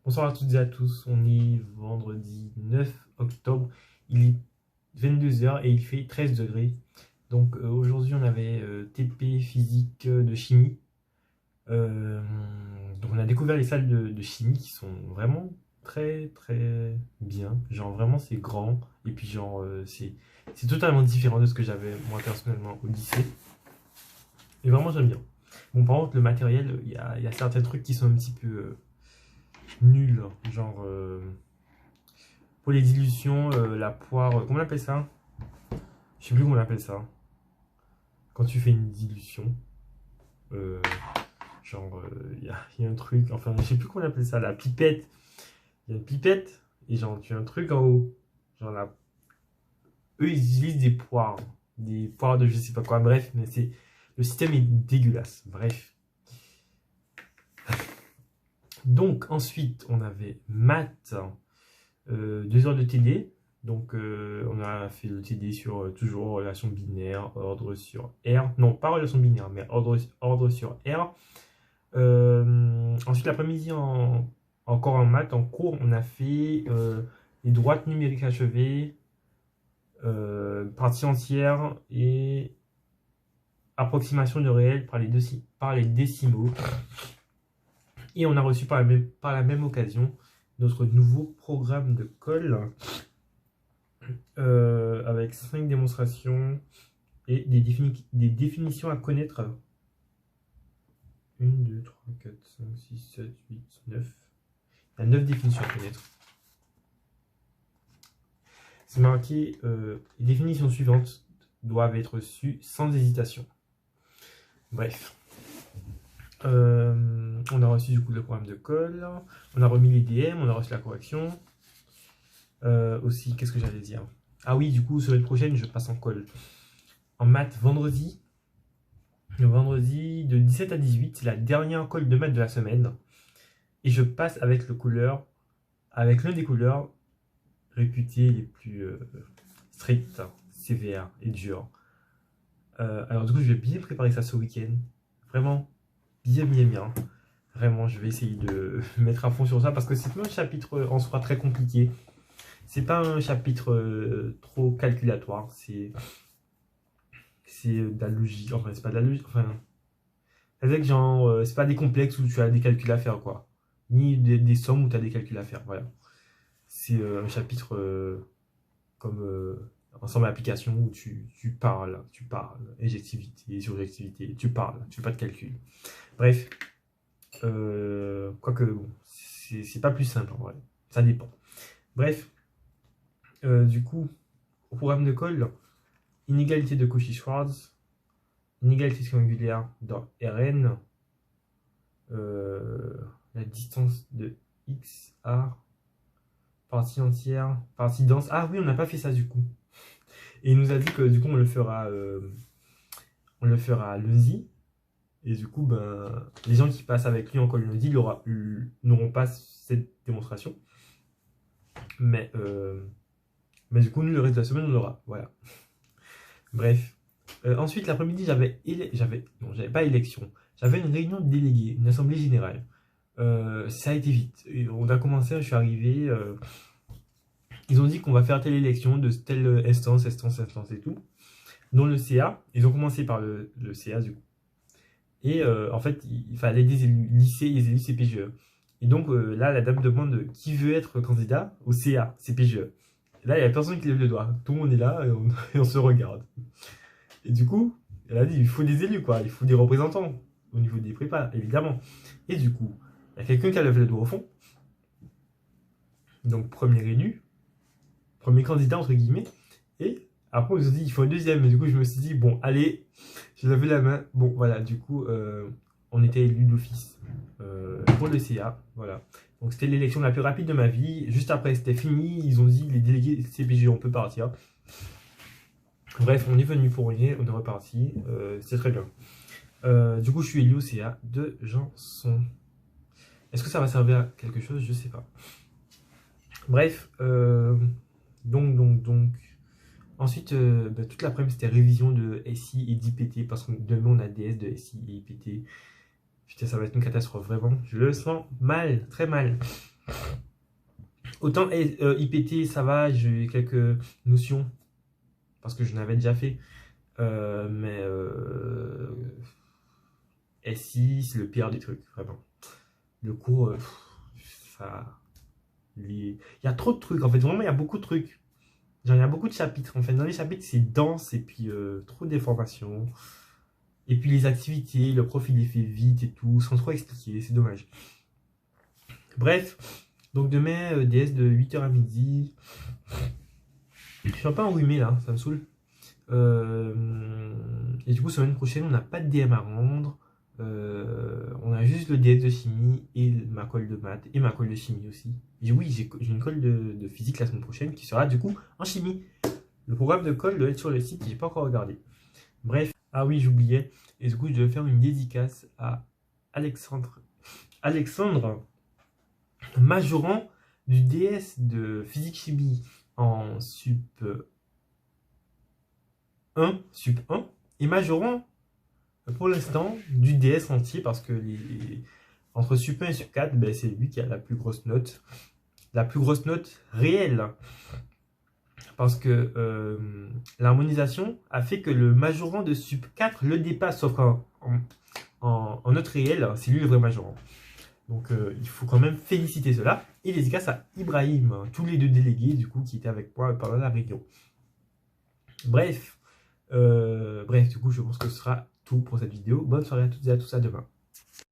Bonsoir à toutes et à tous, on est vendredi 9 octobre, il est 22 heures et il fait 13 degrés. Donc aujourd'hui on avait TP physique de chimie. Donc on a découvert les salles de chimie qui sont vraiment très très bien. Genre vraiment c'est grand et puis genre c'est totalement différent de ce que j'avais moi personnellement au lycée. Et vraiment j'aime bien. Bon par contre le matériel, il y a certains trucs qui sont un petit peu nuls. Genre pour les dilutions, la poire, comment on appelle ça? Je sais plus comment on appelle ça. Quand tu fais une dilution, euh, genre, y a un truc, enfin, je sais plus comment on appelle ça, la pipette. Il y a une pipette, et genre, tu as un truc en haut. Genre, là, eux, ils utilisent des poires de je sais pas quoi, bref, mais c'est, le système est dégueulasse, bref. Donc, ensuite, on avait maths, 2 heures de TD. Donc, on a fait le TD sur toujours relation binaire, ordre sur R. Non, pas relation binaire, mais ordre sur R. Ensuite, l'après-midi, encore en maths, en cours, on a fait les droites numériques achevées, partie entière et approximation de réel par les décimaux. Et on a reçu par la même occasion notre nouveau programme de colle avec 5 démonstrations et des définitions à connaître. 1, 2, 3, 4, 5, 6, 7, 8, 9. Il y a 9 définitions à connaître. C'est marqué les définitions suivantes doivent être reçues sans hésitation. Bref. On a reçu du coup le programme de colle, on a remis les DM, on a reçu la correction. Aussi, qu'est-ce que j'allais dire? Ah oui, du coup, semaine prochaine, je passe en colle. En maths, vendredi. Le vendredi de 17 à 18, c'est la dernière colle de maths de la semaine. Et je passe avec l'un des couleurs réputés les plus strictes, sévères et dures. Alors du coup, je vais bien préparer ça ce week-end. Vraiment, bien. Vraiment, je vais essayer de mettre à fond sur ça parce que c'est pas un chapitre en soi très compliqué. C'est pas un chapitre trop calculatoire. C'est de la logique. Enfin, c'est pas de la logique. Enfin, c'est que genre, c'est pas des complexes où tu as des calculs à faire, quoi. Ni des sommes où tu as des calculs à faire. Voilà. C'est un chapitre comme ensemble d'applications où tu parles, éjectivité, surjectivité, tu parles, tu fais pas de calcul. Bref, quoique bon, c'est pas plus simple en vrai, ça dépend. Bref, du coup, au programme de colle, inégalité de Cauchy-Schwarz, inégalité triangulaire dans Rn, la distance de x à partie entière, partie dense. Ah oui, on n'a pas fait ça du coup. Et il nous a dit que du coup on le fera lundi. Et du coup, ben, les gens qui passent avec lui en colle lundi n'auront pas cette démonstration. Mais du coup, nous, le reste de la semaine, on l'aura. Voilà. Bref. Ensuite, l'après-midi, j'avais pas élection. J'avais une réunion de délégués, une assemblée générale. Ça a été vite. Et on a commencé, je suis arrivé. Ils ont dit qu'on va faire telle élection de telle instance et tout. Dont le CA. Ils ont commencé par le CA, du coup. Et en fait, il fallait des élus lycée et des élus CPGE. Et donc là, la dame demande qui veut être candidat au CA, CPGE. Et là, il n'y a personne qui lève le doigt. Tout le monde est là et on se regarde. Et du coup, elle a dit, il faut des élus, quoi. Il faut des représentants au niveau des prépas, évidemment. Et du coup, il y a quelqu'un qui a levé le doigt au fond. Donc, premier élu, premier candidat, entre guillemets. Et après, ils ont dit, il faut un deuxième. Et du coup, je me suis dit, bon, allez, j'ai levé la main. Bon, voilà, du coup, on était élu d'office pour le CA. Voilà. Donc, c'était l'élection la plus rapide de ma vie. Juste après, c'était fini. Ils ont dit, les délégués CPG, on peut partir. Bref, on est venu pour rien, on est reparti. C'est très bien. Du coup, je suis élu au CA de Janson. Est-ce que ça va servir à quelque chose? Je sais pas. Bref, donc. Ensuite, toute l'après-midi, c'était révision de SI et d'IPT, parce que demain, on a DS de SI et IPT. Putain, ça va être une catastrophe, vraiment. Je le sens mal, très mal. Autant IPT, ça va, j'ai quelques notions, parce que je n'avais déjà fait. Mais S6, le pire des trucs, vraiment. Le cours, ça... Il y a trop de trucs, en fait, vraiment, il y a beaucoup de trucs. Genre, il y a beaucoup de chapitres, en fait. Dans les chapitres, c'est dense, et puis trop d'informations. Et puis les activités, le prof, il les fait vite et tout, sans trop expliquer, c'est dommage. Bref, donc demain, DS de 8h à midi. Je suis un peu enrhumé, là, ça me saoule. Et du coup, semaine prochaine, on n'a pas de DM à rendre. On a juste le DS de chimie et ma colle de maths et ma colle de chimie aussi. Et oui, j'ai une colle de physique la semaine prochaine qui sera du coup en chimie. Le programme de colle doit être sur le site, j'ai pas encore regardé. Bref, ah oui, j'oubliais. Et du coup, je devais faire une dédicace à Alexandre Majoran du DS de physique chimie en Sup 1 et Majoran pour l'instant du DS entier parce que entre Sup 1 et Sup 4, ben, c'est lui qui a la plus grosse note. La plus grosse note réelle. Parce que l'harmonisation a fait que le majorant de Sup 4 le dépasse, sauf en note réelle, c'est lui le vrai majorant. Donc il faut quand même féliciter cela. Et dédicace à Ibrahim, tous les deux délégués du coup qui étaient avec moi pendant la réunion. Bref, du coup je pense que ce sera tout pour cette vidéo. Bonne soirée à toutes et à tous, à demain.